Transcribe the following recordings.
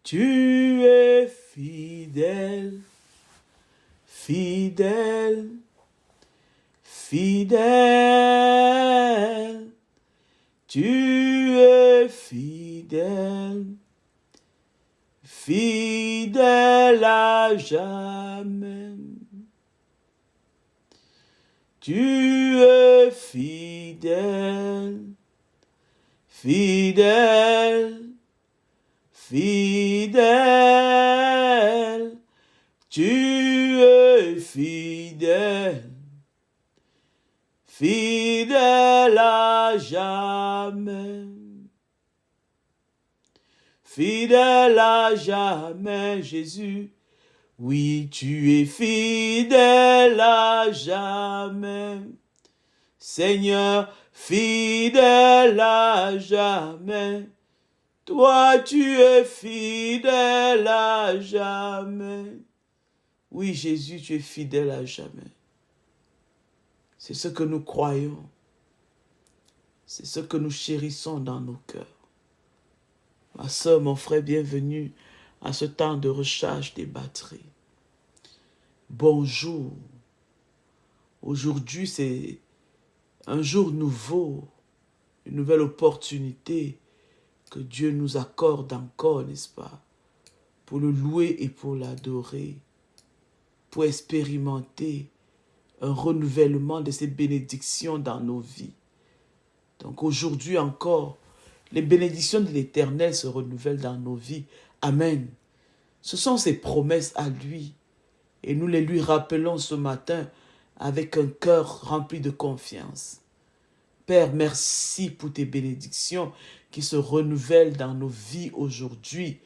Tu es fidèle, fidèle, fidèle. Tu es fidèle, fidèle à jamais. Tu es fidèle, fidèle, fidèle. Tu es fidèle, fidèle à jamais. Fidèle à jamais, Jésus. Oui, tu es fidèle à jamais. Seigneur, fidèle à jamais. Toi, tu es fidèle à jamais. Oui, Jésus, tu es fidèle à jamais. C'est ce que nous croyons. C'est ce que nous chérissons dans nos cœurs. Ma sœur, mon frère, bienvenue à ce temps de recharge des batteries. Bonjour. Aujourd'hui, c'est un jour nouveau, une nouvelle opportunité que Dieu nous accorde encore, n'est-ce pas, pour le louer et pour l'adorer, pour expérimenter un renouvellement de ses bénédictions dans nos vies. Donc aujourd'hui encore, les bénédictions de l'Éternel se renouvellent dans nos vies. Amen. Ce sont ses promesses à lui. Et nous les lui rappelons ce matin avec un cœur rempli de confiance. Père, merci pour tes bénédictions qui se renouvellent dans nos vies aujourd'hui.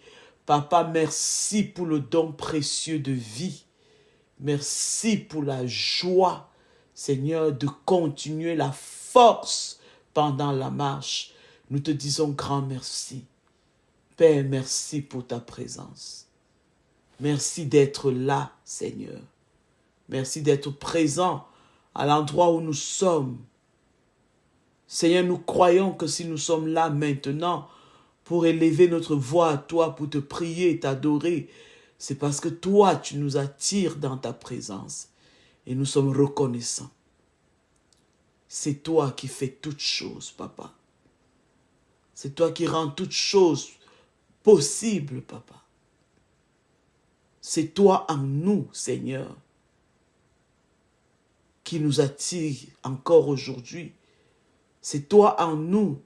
Papa, merci pour le don précieux de vie. Merci pour la joie, Seigneur, de continuer la force pendant la marche. Nous te disons grand merci. Père, merci pour ta présence. Merci d'être là, Seigneur. Merci d'être présent à l'endroit où nous sommes. Seigneur, nous croyons que si nous sommes là maintenant pour élever notre voix à toi, pour te prier et t'adorer, c'est parce que toi, tu nous attires dans ta présence. Et nous sommes reconnaissants. C'est toi qui fais toutes choses, Papa. C'est toi qui rends toutes choses possibles, Papa. C'est toi en nous, Seigneur, qui nous attire encore aujourd'hui. C'est toi en nous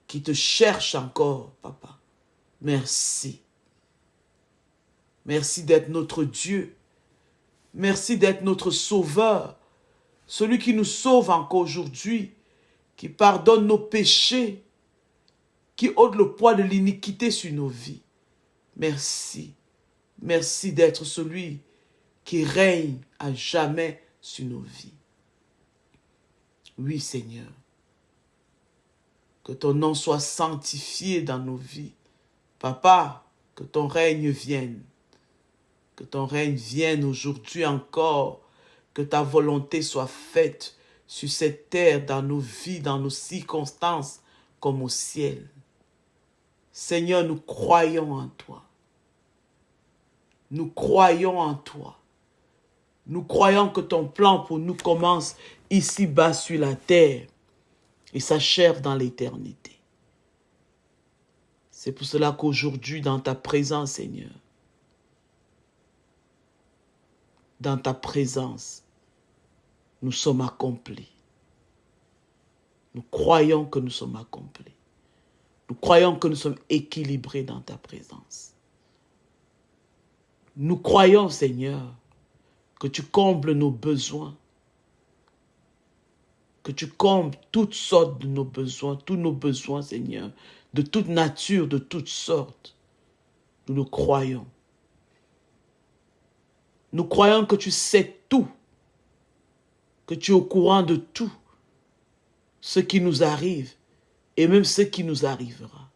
qui te cherche encore, Papa. Merci. Merci d'être notre Dieu. Merci d'être notre Sauveur. Celui qui nous sauve encore aujourd'hui, qui pardonne nos péchés, qui ôte le poids de l'iniquité sur nos vies. Merci. Merci d'être celui qui règne à jamais sur nos vies. Oui, Seigneur. Que ton nom soit sanctifié dans nos vies. Papa, que ton règne vienne. Que ton règne vienne aujourd'hui encore. Que ta volonté soit faite sur cette terre, dans nos vies, dans nos circonstances, comme au ciel. Seigneur, nous croyons en toi. Nous croyons en toi. Nous croyons que ton plan pour nous commence ici-bas sur la terre et s'achève dans l'éternité. C'est pour cela qu'aujourd'hui, dans ta présence, Seigneur, dans ta présence, nous sommes accomplis. Nous croyons que nous sommes accomplis. Nous croyons que nous sommes équilibrés dans ta présence. Nous croyons, Seigneur, que tu combles nos besoins, que tu combles toutes sortes de nos besoins, tous nos besoins, Seigneur, de toute nature, de toutes sortes. Nous le croyons. Nous croyons que tu sais tout, que tu es au courant de tout, ce qui nous arrive et même ce qui nous arrivera.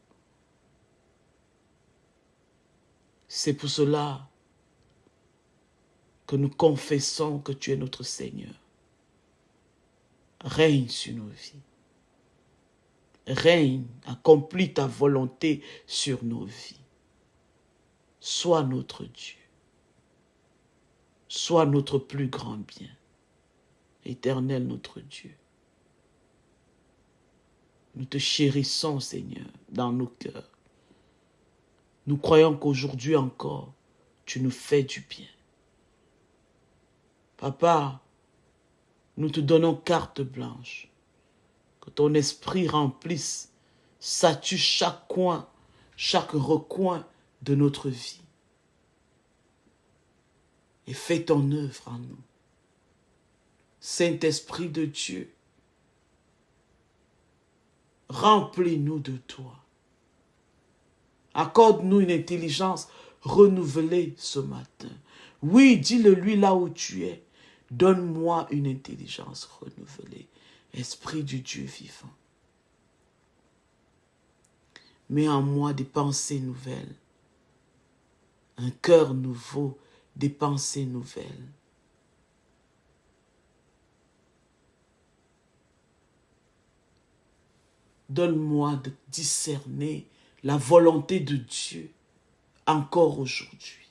C'est pour cela que nous confessons que tu es notre Seigneur. Règne sur nos vies. Règne, accomplis ta volonté sur nos vies. Sois notre Dieu. Sois notre plus grand bien. Éternel notre Dieu. Nous te chérissons, Seigneur, dans nos cœurs. Nous croyons qu'aujourd'hui encore, tu nous fais du bien. Papa, nous te donnons carte blanche. Que ton esprit remplisse, satue chaque coin, chaque recoin de notre vie. Et fais ton œuvre en nous. Saint-Esprit de Dieu, remplis-nous de toi. Accorde-nous une intelligence renouvelée ce matin. Oui, dis-le-lui là où tu es. Donne-moi une intelligence renouvelée. Esprit du Dieu vivant. Mets en moi des pensées nouvelles. Un cœur nouveau, des pensées nouvelles. Donne-moi de discerner la volonté de Dieu encore aujourd'hui.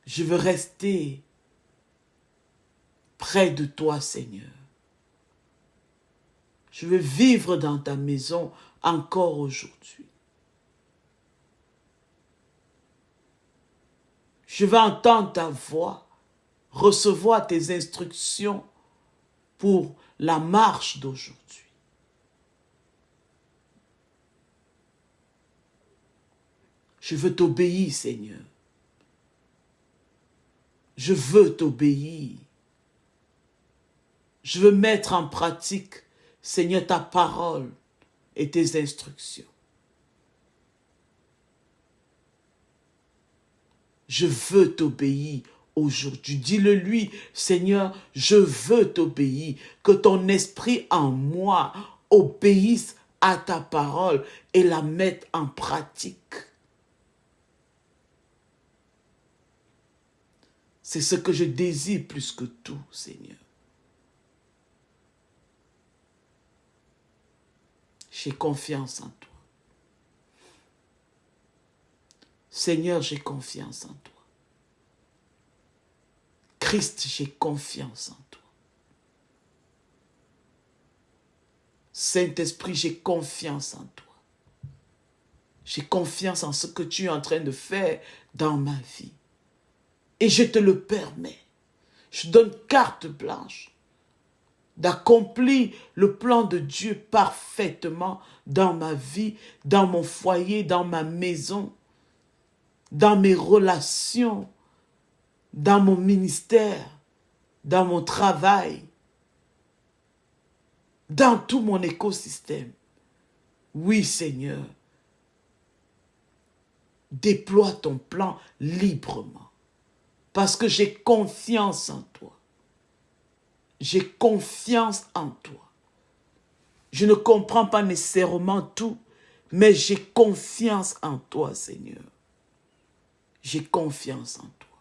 Je veux rester près de toi, Seigneur. Je veux vivre dans ta maison encore aujourd'hui. Je veux entendre ta voix, recevoir tes instructions pour la marche d'aujourd'hui. Je veux t'obéir, Seigneur. Je veux t'obéir. Je veux mettre en pratique, Seigneur, ta parole et tes instructions. Je veux t'obéir aujourd'hui. Dis-le lui, Seigneur, je veux t'obéir. Que ton esprit en moi obéisse à ta parole et la mette en pratique. C'est ce que je désire plus que tout, Seigneur. J'ai confiance en toi. Seigneur, j'ai confiance en toi. Christ, j'ai confiance en toi. Saint-Esprit, j'ai confiance en toi. J'ai confiance en ce que tu es en train de faire dans ma vie. Et je te le permets. Je donne carte blanche d'accomplir le plan de Dieu parfaitement dans ma vie, dans mon foyer, dans ma maison, dans mes relations, dans mon ministère, dans mon travail, dans tout mon écosystème. Oui, Seigneur, déploie ton plan librement, parce que j'ai confiance en toi. J'ai confiance en toi. Je ne comprends pas nécessairement tout, mais j'ai confiance en toi, Seigneur. J'ai confiance en toi.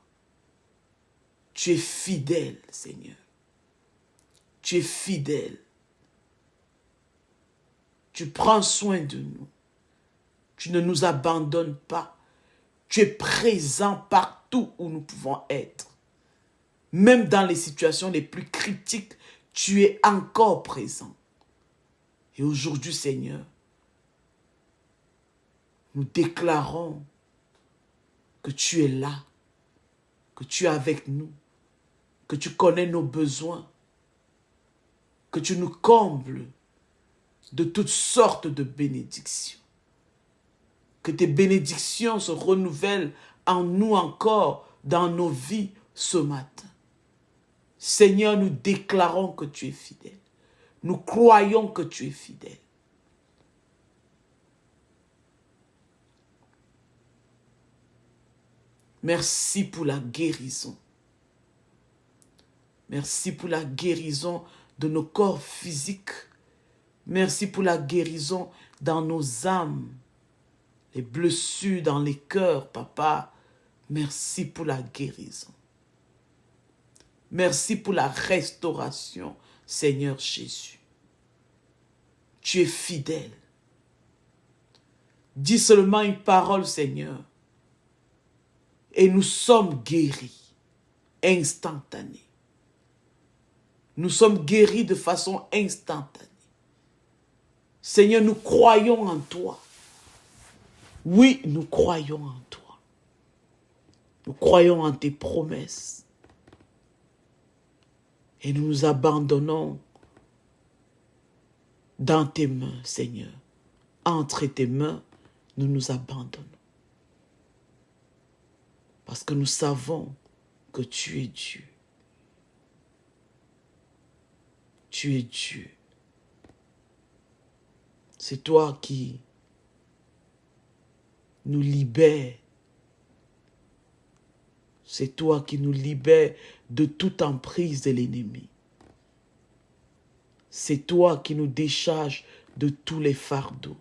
Tu es fidèle, Seigneur. Tu es fidèle. Tu prends soin de nous. Tu ne nous abandonnes pas. Tu es présent partout où nous pouvons être. Même dans les situations les plus critiques, tu es encore présent. Et aujourd'hui, Seigneur, nous déclarons que tu es là, que tu es avec nous, que tu connais nos besoins, que tu nous combles de toutes sortes de bénédictions. Que tes bénédictions se renouvellent en nous encore, dans nos vies ce matin. Seigneur, nous déclarons que tu es fidèle. Nous croyons que tu es fidèle. Merci pour la guérison. Merci pour la guérison de nos corps physiques. Merci pour la guérison dans nos âmes. Les blessures dans les cœurs, Papa. Merci pour la guérison. Merci pour la restauration, Seigneur Jésus. Tu es fidèle. Dis seulement une parole, Seigneur. Et nous sommes guéris, instantanés. Nous sommes guéris de façon instantanée. Seigneur, nous croyons en toi. Oui, nous croyons en toi. Nous croyons en tes promesses. Et nous nous abandonnons dans tes mains, Seigneur. Entre tes mains, nous nous abandonnons. Parce que nous savons que tu es Dieu. Tu es Dieu. C'est toi qui nous libères. C'est toi qui nous libères de toute emprise de l'ennemi. C'est toi qui nous décharges de tous les fardeaux.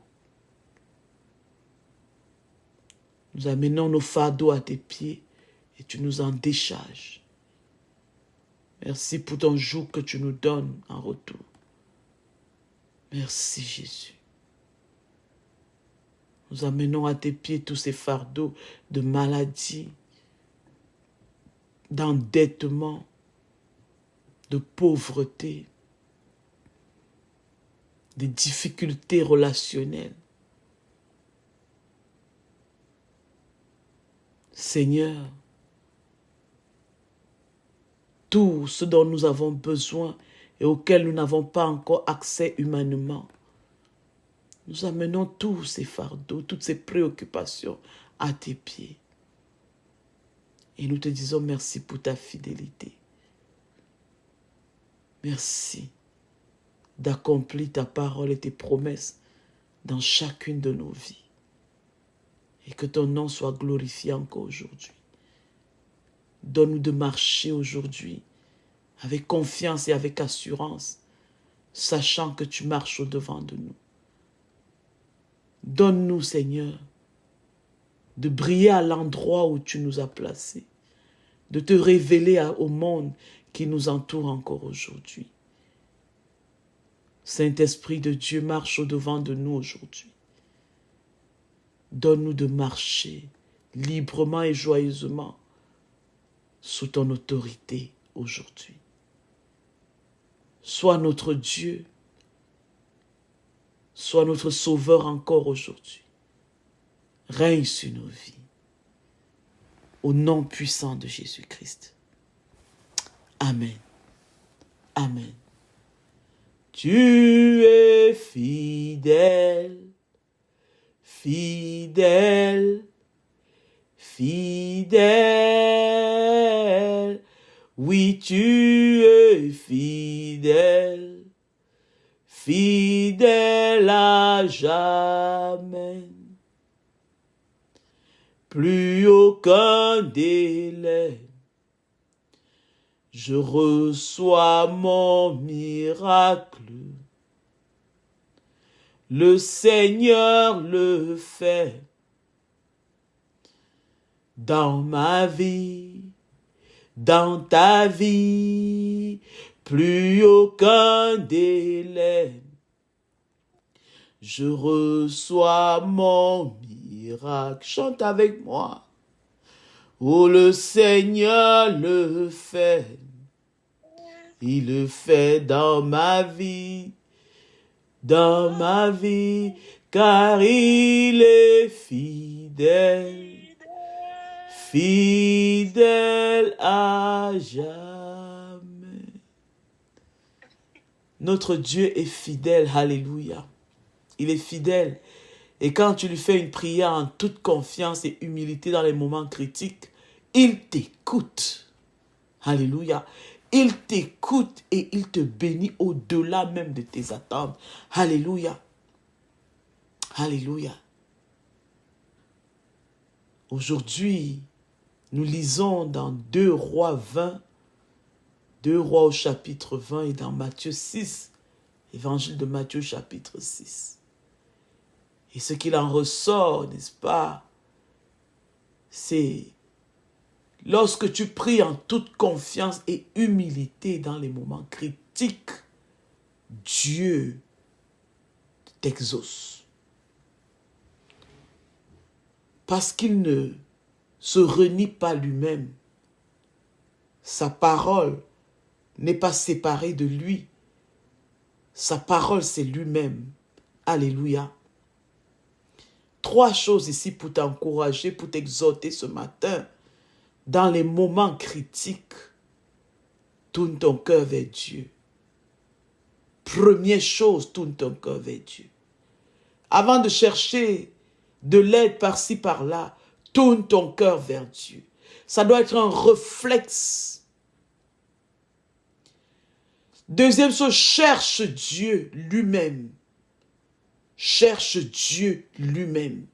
Nous amenons nos fardeaux à tes pieds et tu nous en décharges. Merci pour ton jour que tu nous donnes en retour. Merci Jésus. Nous amenons à tes pieds tous ces fardeaux de maladie, d'endettement, de pauvreté, de difficultés relationnelles. Seigneur, tout ce dont nous avons besoin et auquel nous n'avons pas encore accès humainement, nous amenons tous ces fardeaux, toutes ces préoccupations à tes pieds. Et nous te disons merci pour ta fidélité. Merci d'accomplir ta parole et tes promesses dans chacune de nos vies. Et que ton nom soit glorifié encore aujourd'hui. Donne-nous de marcher aujourd'hui avec confiance et avec assurance, sachant que tu marches au-devant de nous. Donne-nous, Seigneur, de briller à l'endroit où tu nous as placés, de te révéler au monde qui nous entoure encore aujourd'hui. Saint-Esprit de Dieu, marche au-devant de nous aujourd'hui. Donne-nous de marcher librement et joyeusement sous ton autorité aujourd'hui. Sois notre Dieu, sois notre Sauveur encore aujourd'hui. Règne sur nos vies. Au nom puissant de Jésus-Christ. Amen. Amen. Tu es fidèle, fidèle, fidèle. Oui, tu es fidèle, fidèle à jamais. Plus aucun délai, je reçois mon miracle. Le Seigneur le fait dans ma vie, dans ta vie. Plus aucun délai, je reçois mon miracle. Chante avec moi. Oh, le Seigneur le fait. Il le fait dans ma vie, car il est fidèle, fidèle à jamais. Notre Dieu est fidèle, alléluia. Il est fidèle. Et quand tu lui fais une prière en toute confiance et humilité dans les moments critiques, il t'écoute. Alléluia. Il t'écoute et il te bénit au-delà même de tes attentes. Alléluia. Alléluia. Aujourd'hui, nous lisons dans 2 Rois 20, 2 Rois au chapitre 20 et dans Matthieu 6, évangile de Matthieu chapitre 6. Et ce qu'il en ressort, n'est-ce pas, c'est lorsque tu pries en toute confiance et humilité dans les moments critiques, Dieu t'exauce. parce qu'il ne se renie pas lui-même. Sa parole n'est pas séparée de lui. Sa parole, c'est lui-même. Alléluia. 3 choses ici pour t'encourager, pour t'exhorter ce matin. Dans les moments critiques, tourne ton cœur vers Dieu. Première chose, tourne ton cœur vers Dieu. Avant de chercher de l'aide par-ci, par-là, tourne ton cœur vers Dieu. Ça doit être un réflexe. Deuxième chose, cherche Dieu lui-même. Cherche Dieu lui-même.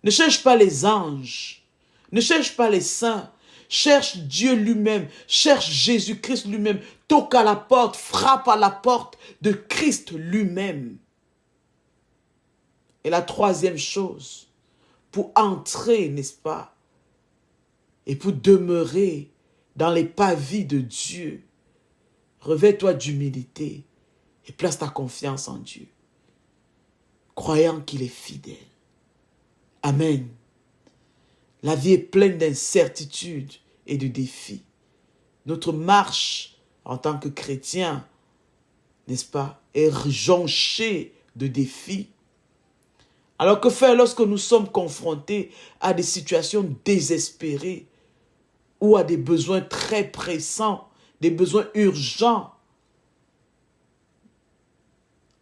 Ne cherche pas les anges. Ne cherche pas les saints. Cherche Dieu lui-même. Cherche Jésus-Christ lui-même. Toque à la porte, frappe à la porte de Christ lui-même. Et la troisième chose, pour entrer, n'est-ce pas, et pour demeurer dans les pavis de Dieu, revêt-toi d'humilité et place ta confiance en Dieu, croyant qu'il est fidèle. Amen. La vie est pleine d'incertitudes et de défis. Notre marche en tant que chrétien, n'est-ce pas, est jonchée de défis. Alors que faire lorsque nous sommes confrontés à des situations désespérées ou à des besoins très pressants, des besoins urgents?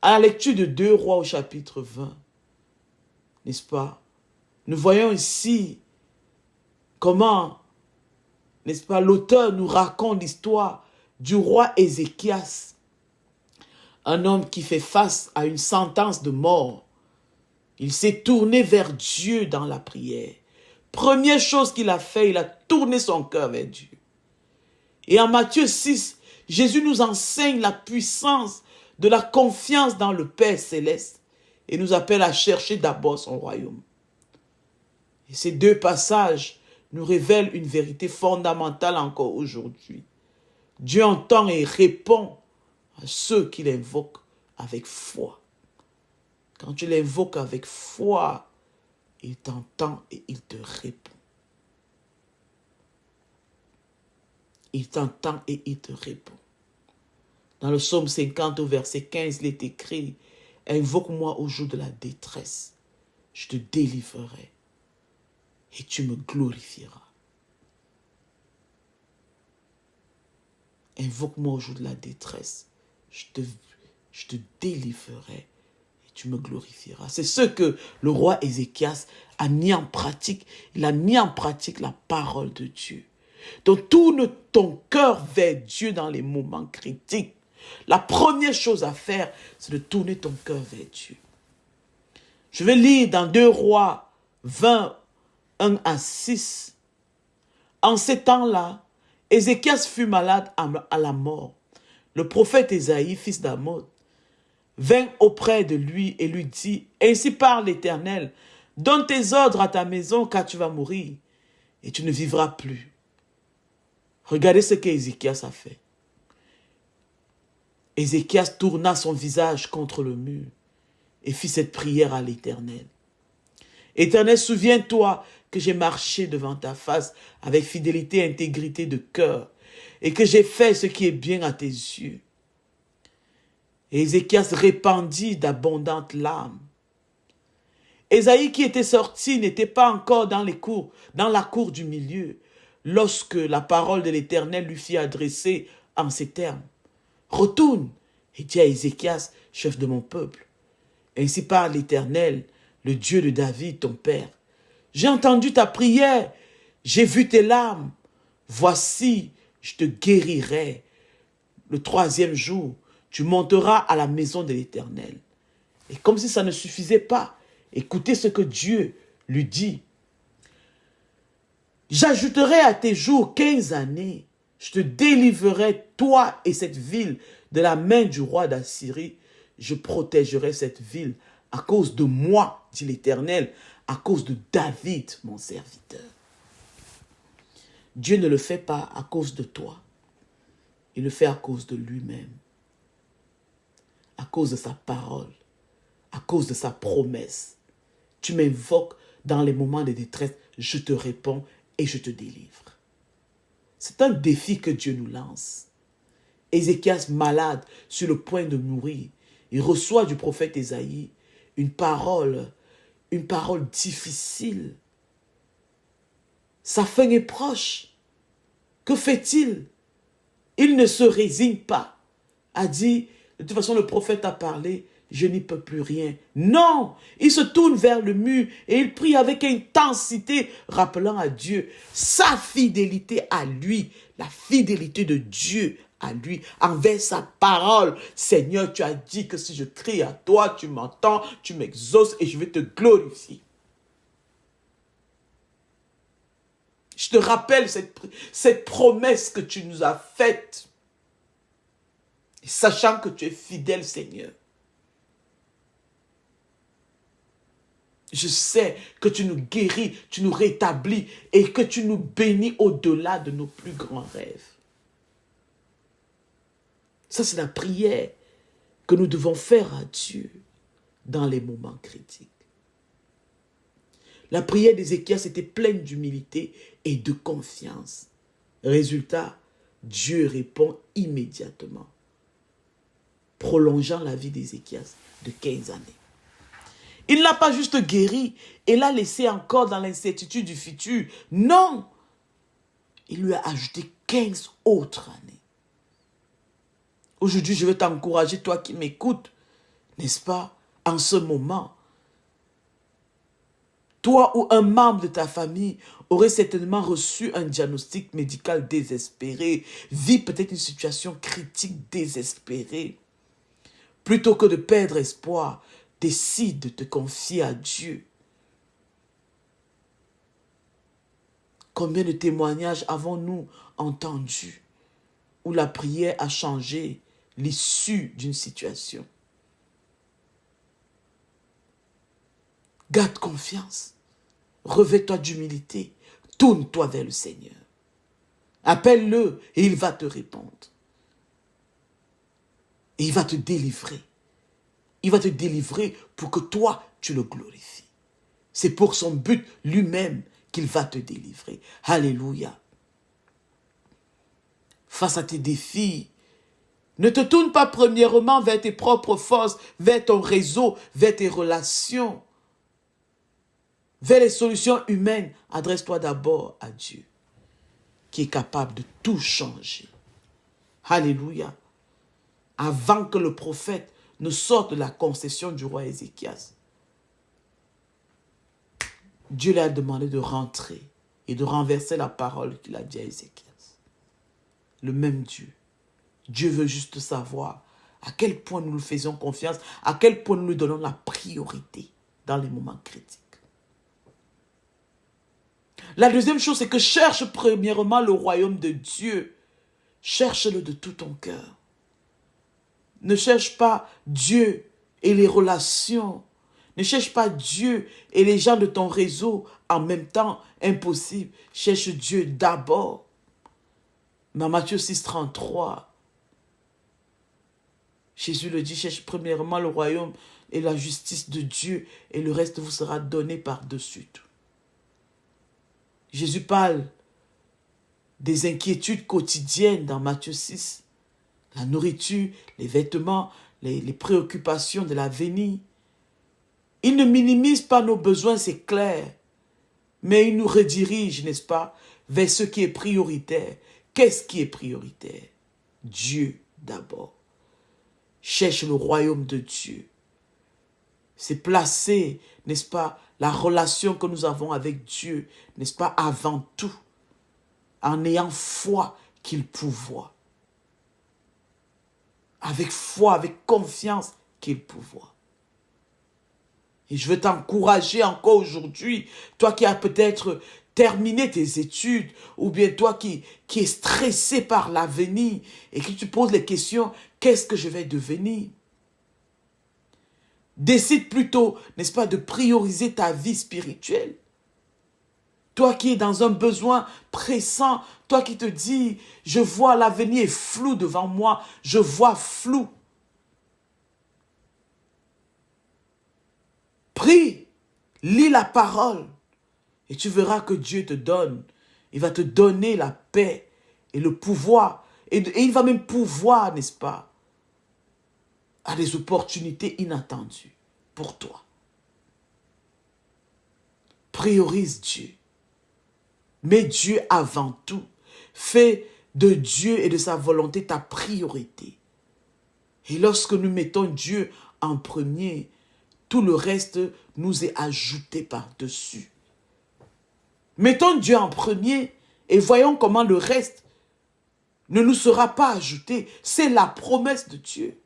À la lecture de 2 Rois au chapitre 20, n'est-ce pas, nous voyons ici comment, n'est-ce pas, l'auteur nous raconte l'histoire du roi Ézéchias, un homme qui fait face à une sentence de mort. Il s'est tourné vers Dieu dans la prière. Première chose qu'il a fait, il a tourné son cœur vers Dieu. Et en Matthieu 6, Jésus nous enseigne la puissance de la confiance dans le Père céleste et nous appelle à chercher d'abord son royaume. Et ces 2 passages nous révèlent une vérité fondamentale encore aujourd'hui. Dieu entend et répond à ceux qui l'invoquent avec foi. Quand tu l'invoques avec foi, il t'entend et il te répond. Il t'entend et il te répond. Dans le psaume 50 au verset 15, il est écrit « Invoque-moi au jour de la détresse, je te délivrerai et tu me glorifieras. » Invoque-moi au jour de la détresse, je te délivrerai. Tu me glorifieras. C'est ce que le roi Ézéchias a mis en pratique. Il a mis en pratique la parole de Dieu. Donc tourne ton cœur vers Dieu dans les moments critiques. La première chose à faire, c'est de tourner ton cœur vers Dieu. Je vais lire dans 2 Rois 20, 1 à 6. En ces temps-là, Ézéchias fut malade à la mort. Le prophète Ésaïe, fils d'Amoz, vint auprès de lui et lui dit, « Ainsi parle l'Éternel, donne tes ordres à ta maison car tu vas mourir et tu ne vivras plus. » Regardez ce qu'Ézéchias a fait. Ézéchias tourna son visage contre le mur et fit cette prière à l'Éternel. « Éternel, souviens-toi que j'ai marché devant ta face avec fidélité et intégrité de cœur et que j'ai fait ce qui est bien à tes yeux. » Et Ézéchias répandit d'abondantes larmes. Ésaïe qui était sorti n'était pas encore dans la cour du milieu, lorsque la parole de l'Éternel lui fit adresser en ces termes. « Retourne et dis à Ézéchias, chef de mon peuple. Ainsi parle l'Éternel, le Dieu de David, ton père. J'ai entendu ta prière, j'ai vu tes larmes. Voici, je te guérirai. Le 3e jour, tu monteras à la maison de l'Éternel. » Et comme si ça ne suffisait pas, écoutez ce que Dieu lui dit. « J'ajouterai à tes jours 15 années. Je te délivrerai, toi et cette ville, de la main du roi d'Assyrie. Je protégerai cette ville à cause de moi, dit l'Éternel, à cause de David, mon serviteur. » Dieu ne le fait pas à cause de toi. Il le fait à cause de lui-même. À cause de sa parole, à cause de sa promesse. Tu m'invoques Dans les moments de détresse, je te réponds et je te délivre. C'est un défi que Dieu nous lance. Ézéchias, malade, sur le point de mourir, il reçoit du prophète Ésaïe une parole difficile. Sa fin est proche. Que fait-il? Il ne se résigne pas. A dit, de toute façon le prophète a parlé, je n'y peux plus rien. Non, il se tourne vers le mur et il prie avec intensité, rappelant à Dieu sa fidélité à lui, la fidélité de Dieu à lui, envers sa parole. Seigneur, tu as dit que si je crie à toi, tu m'entends, tu m'exauces et je vais te glorifier. Je te rappelle cette promesse que tu nous as faite, sachant que tu es fidèle, Seigneur. Je sais que tu nous guéris, tu nous rétablis et que tu nous bénis au-delà de nos plus grands rêves. Ça, c'est la prière que nous devons faire à Dieu dans les moments critiques. La prière d'Ézéchias était pleine d'humilité et de confiance. Résultat, Dieu répond immédiatement, prolongeant la vie d'Ézéchias de 15 années. Il ne l'a pas juste guéri et l'a laissé encore dans l'incertitude du futur. Non! Il lui a ajouté 15 autres années. Aujourd'hui, je veux t'encourager, toi qui m'écoutes, n'est-ce pas? En ce moment, toi ou un membre de ta famille aurait certainement reçu un diagnostic médical désespéré, vit peut-être une situation critique désespérée. Plutôt que de perdre espoir, décide de te confier à Dieu. Combien de témoignages avons-nous entendus où la prière a changé l'issue d'une situation? Garde confiance, revêt-toi d'humilité, tourne-toi vers le Seigneur. Appelle-le et il va te répondre. Et il va te délivrer. Il va te délivrer pour que toi, tu le glorifies. C'est pour son but lui-même qu'il va te délivrer. Alléluia. Face à tes défis, ne te tourne pas premièrement vers tes propres forces, vers ton réseau, vers tes relations, vers les solutions humaines. Adresse-toi d'abord à Dieu, qui est capable de tout changer. Alléluia. Avant que le prophète ne sorte de la concession du roi Ézéchias, Dieu lui a demandé de rentrer et de renverser la parole qu'il a dit à Ézéchias. Le même Dieu. Dieu veut juste savoir à quel point nous lui faisons confiance, à quel point nous lui donnons la priorité dans les moments critiques. La deuxième chose, c'est que cherche premièrement le royaume de Dieu. Cherche-le de tout ton cœur. Ne cherche pas Dieu et les relations. Ne cherche pas Dieu et les gens de ton réseau en même temps. Impossible. Cherche Dieu d'abord. Dans Matthieu 6,33, Jésus le dit, cherche premièrement le royaume et la justice de Dieu et le reste vous sera donné par-dessus tout. Jésus parle des inquiétudes quotidiennes dans Matthieu 6. La nourriture, les vêtements, les préoccupations de l'avenir. Il ne minimise pas nos besoins, c'est clair. Mais il nous redirige, n'est-ce pas, vers ce qui est prioritaire. Qu'est-ce qui est prioritaire? Dieu d'abord. Cherche le royaume de Dieu. C'est placer, n'est-ce pas, la relation que nous avons avec Dieu, n'est-ce pas, avant tout, en ayant foi qu'il pourvoit. Avec foi, avec confiance qu'il pourvoit. Et je veux t'encourager encore aujourd'hui, toi qui as peut-être terminé tes études, ou bien toi qui es stressé par l'avenir, et qui te poses les questions, qu'est-ce que je vais devenir? Décide plutôt, n'est-ce pas, de prioriser ta vie spirituelle. Toi qui es dans un besoin pressant, toi qui te dis, je vois l'avenir est flou devant moi, je vois flou. Prie, Lis la parole et tu verras que Dieu te donne. Il va te donner la paix et le pouvoir. Et il va même pouvoir, n'est-ce pas, à des opportunités inattendues pour toi. Priorise Dieu. Mets Dieu avant tout. Fais de Dieu et de sa volonté ta priorité. Et lorsque nous mettons Dieu en premier, tout le reste nous est ajouté par-dessus. Mettons Dieu en premier et voyons comment le reste ne nous sera pas ajouté. C'est la promesse de Dieu.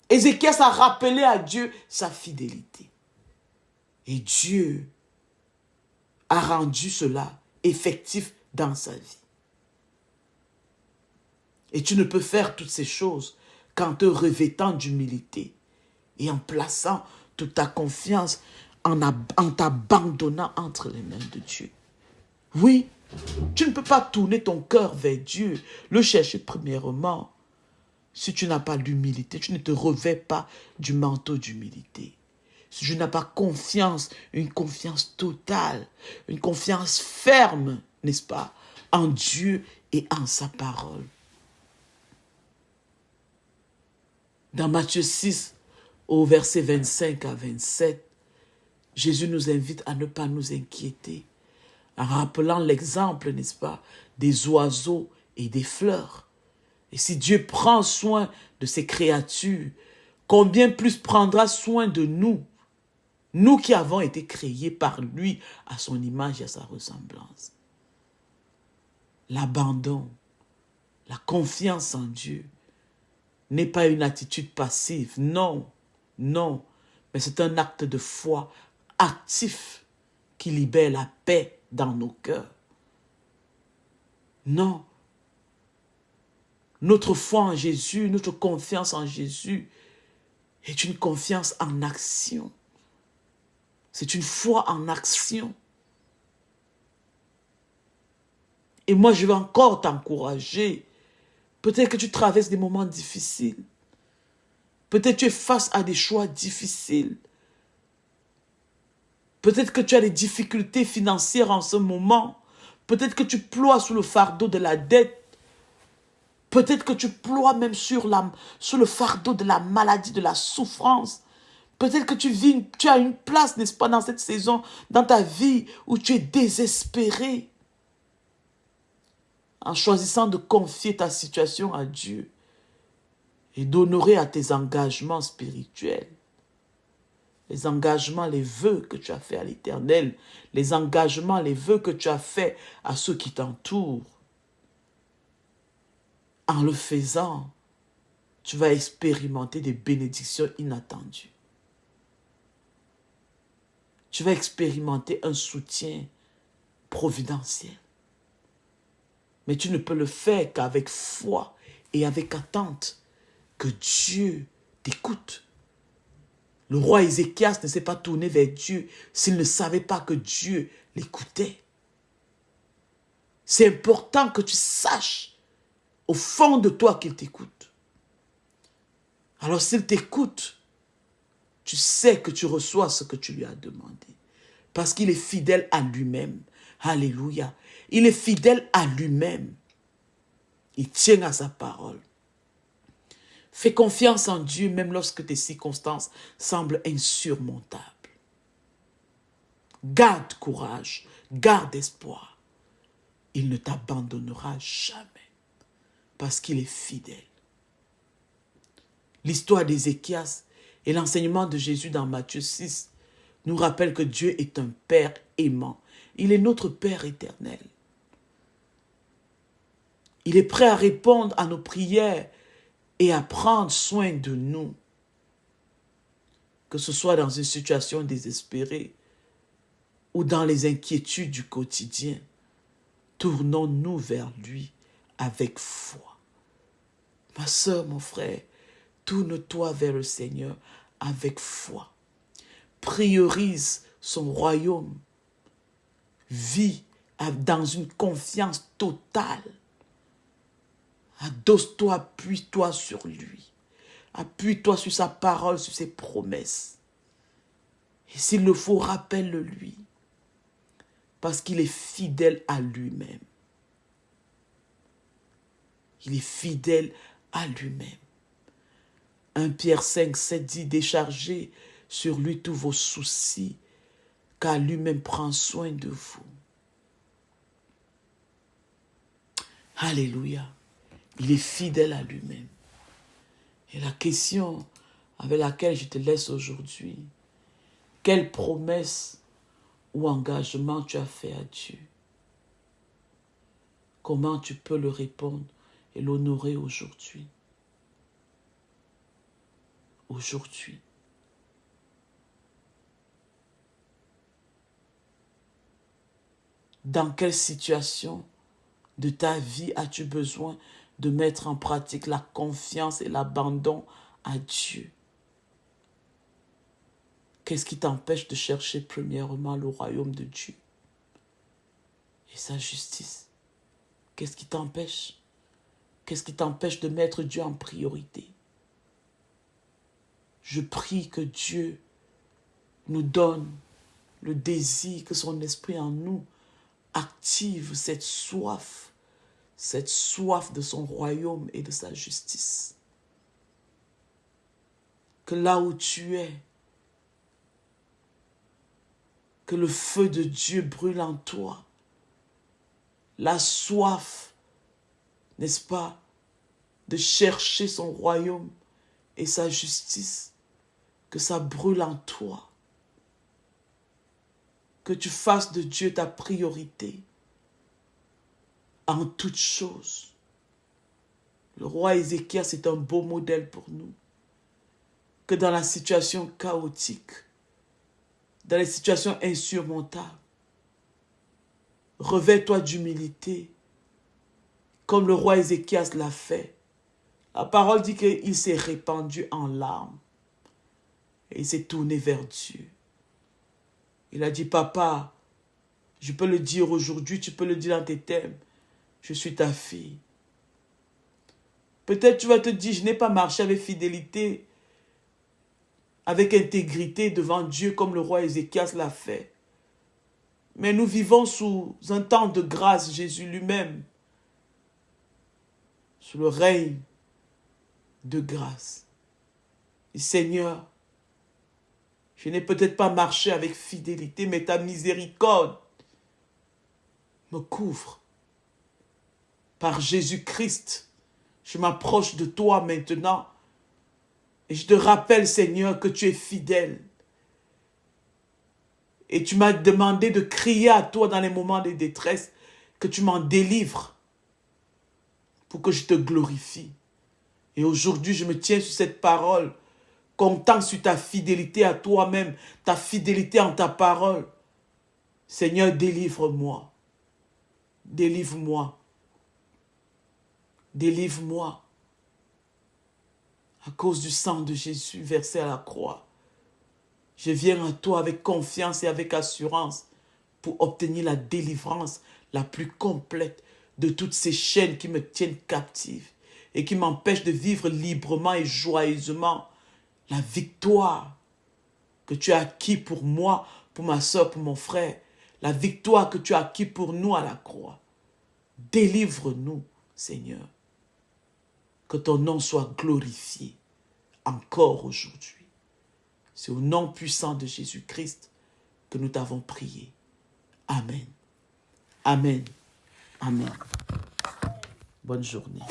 Ézéchias a rappelé à Dieu sa fidélité. Et Dieu a rendu cela effectif dans sa vie. Et tu ne peux faire toutes ces choses qu'en te revêtant d'humilité et en plaçant toute ta confiance, en t'abandonnant entre les mains de Dieu. Oui, tu ne peux pas tourner ton cœur vers Dieu, le chercher premièrement. Si tu n'as pas l'humilité, tu ne te revêts pas du manteau d'humilité. Si tu n'as pas confiance, une confiance totale, une confiance ferme, n'est-ce pas, en Dieu et en sa parole. Dans Matthieu 6, au verset 25 à 27, Jésus nous invite à ne pas nous inquiéter, en rappelant l'exemple, n'est-ce pas, des oiseaux et des fleurs. Et si Dieu prend soin de ses créatures, combien plus prendra soin de nous, nous qui avons été créés par lui à son image et à sa ressemblance. L'abandon, la confiance en Dieu n'est pas une attitude passive, non, non, mais c'est un acte de foi actif qui libère la paix dans nos cœurs. Non, notre foi en Jésus, notre confiance en Jésus est une confiance en action. C'est une foi en action. Et moi, je vais encore t'encourager. Peut-être que tu traverses des moments difficiles. Peut-être que tu es face à des choix difficiles. Peut-être que tu as des difficultés financières en ce moment. Peut-être que tu ploies sous le fardeau de la dette. Peut-être que tu ploies même sur le fardeau de la maladie, de la souffrance. Peut-être que tu as une place, n'est-ce pas, dans cette saison, dans ta vie, où tu es désespéré. En choisissant de confier ta situation à Dieu et d'honorer à tes engagements spirituels. Les engagements, les vœux que tu as faits à l'Éternel, les engagements, les vœux que tu as faits à ceux qui t'entourent. En le faisant, tu vas expérimenter des bénédictions inattendues. Tu vas expérimenter un soutien providentiel. Mais tu ne peux le faire qu'avec foi et avec attente que Dieu t'écoute. Le roi Ézéchias ne s'est pas tourné vers Dieu s'il ne savait pas que Dieu l'écoutait. C'est important que tu saches au fond de toi qu'il t'écoute. Alors s'il t'écoute, tu sais que tu reçois ce que tu lui as demandé. Parce qu'il est fidèle à lui-même. Alléluia. Il est fidèle à lui-même. Il tient à sa parole. Fais confiance en Dieu même lorsque tes circonstances semblent insurmontables. Garde courage, garde espoir. Il ne t'abandonnera jamais parce qu'il est fidèle. L'histoire d'Ézéchias et l'enseignement de Jésus dans Matthieu 6 nous rappellent que Dieu est un Père aimant. Il est notre Père éternel. Il est prêt à répondre à nos prières et à prendre soin de nous. Que ce soit dans une situation désespérée ou dans les inquiétudes du quotidien, tournons-nous vers lui avec foi. Ma sœur, mon frère, tourne-toi vers le Seigneur avec foi. Priorise son royaume. Vis dans une confiance totale. Adosse-toi, appuie-toi sur lui. Appuie-toi sur sa parole, sur ses promesses. Et s'il le faut, rappelle-le-lui. Parce qu'il est fidèle à lui-même. Il est fidèle à lui-même. 1 Pierre 5, 7 dit, déchargez sur lui tous vos soucis, car lui-même prend soin de vous. Alléluia. Il est fidèle à lui-même. Et la question avec laquelle je te laisse aujourd'hui, quelle promesse ou engagement tu as fait à Dieu? Comment tu peux le répondre et l'honorer aujourd'hui? Aujourd'hui. Dans quelle situation de ta vie as-tu besoin de mettre en pratique la confiance et l'abandon à Dieu? Qu'est-ce qui t'empêche de chercher premièrement le royaume de Dieu et sa justice? Qu'est-ce qui t'empêche? Qu'est-ce qui t'empêche de mettre Dieu en priorité? Je prie que Dieu nous donne le désir, que son esprit en nous active cette soif de son royaume et de sa justice. Que là où tu es, que le feu de Dieu brûle en toi. La soif, n'est-ce pas, de chercher son royaume et sa justice, que ça brûle en toi. Que tu fasses de Dieu ta priorité en toutes choses. Le roi Ézéchias est un beau modèle pour nous. Que dans la situation chaotique, dans les situations insurmontables, revêt-toi d'humilité, comme le roi Ézéchias l'a fait. La parole dit qu'il s'est répandu en larmes et il s'est tourné vers Dieu. Il a dit, papa, je peux le dire aujourd'hui, tu peux le dire dans tes thèmes, je suis ta fille. Peut-être tu vas te dire, je n'ai pas marché avec fidélité, avec intégrité devant Dieu comme le roi Ézéchias l'a fait. Mais nous vivons sous un temps de grâce, Jésus lui-même, sous le règne de grâce. Et Seigneur, je n'ai peut-être pas marché avec fidélité, mais ta miséricorde me couvre. Par Jésus-Christ, je m'approche de toi maintenant et je te rappelle, Seigneur, que tu es fidèle. Et tu m'as demandé de crier à toi dans les moments de détresse, que tu m'en délivres pour que je te glorifie. Et aujourd'hui, je me tiens sur cette parole, comptant sur ta fidélité à toi-même, ta fidélité en ta parole. Seigneur, délivre-moi. Délivre-moi. Délivre-moi. À cause du sang de Jésus versé à la croix. Je viens à toi avec confiance et avec assurance pour obtenir la délivrance la plus complète de toutes ces chaînes qui me tiennent captive et qui m'empêchent de vivre librement et joyeusement la victoire que tu as acquis pour moi, pour ma soeur, pour mon frère, la victoire que tu as acquis pour nous à la croix. Délivre-nous, Seigneur. Que ton nom soit glorifié encore aujourd'hui. C'est au nom puissant de Jésus-Christ que nous t'avons prié. Amen. Amen. Amen. Bonne journée.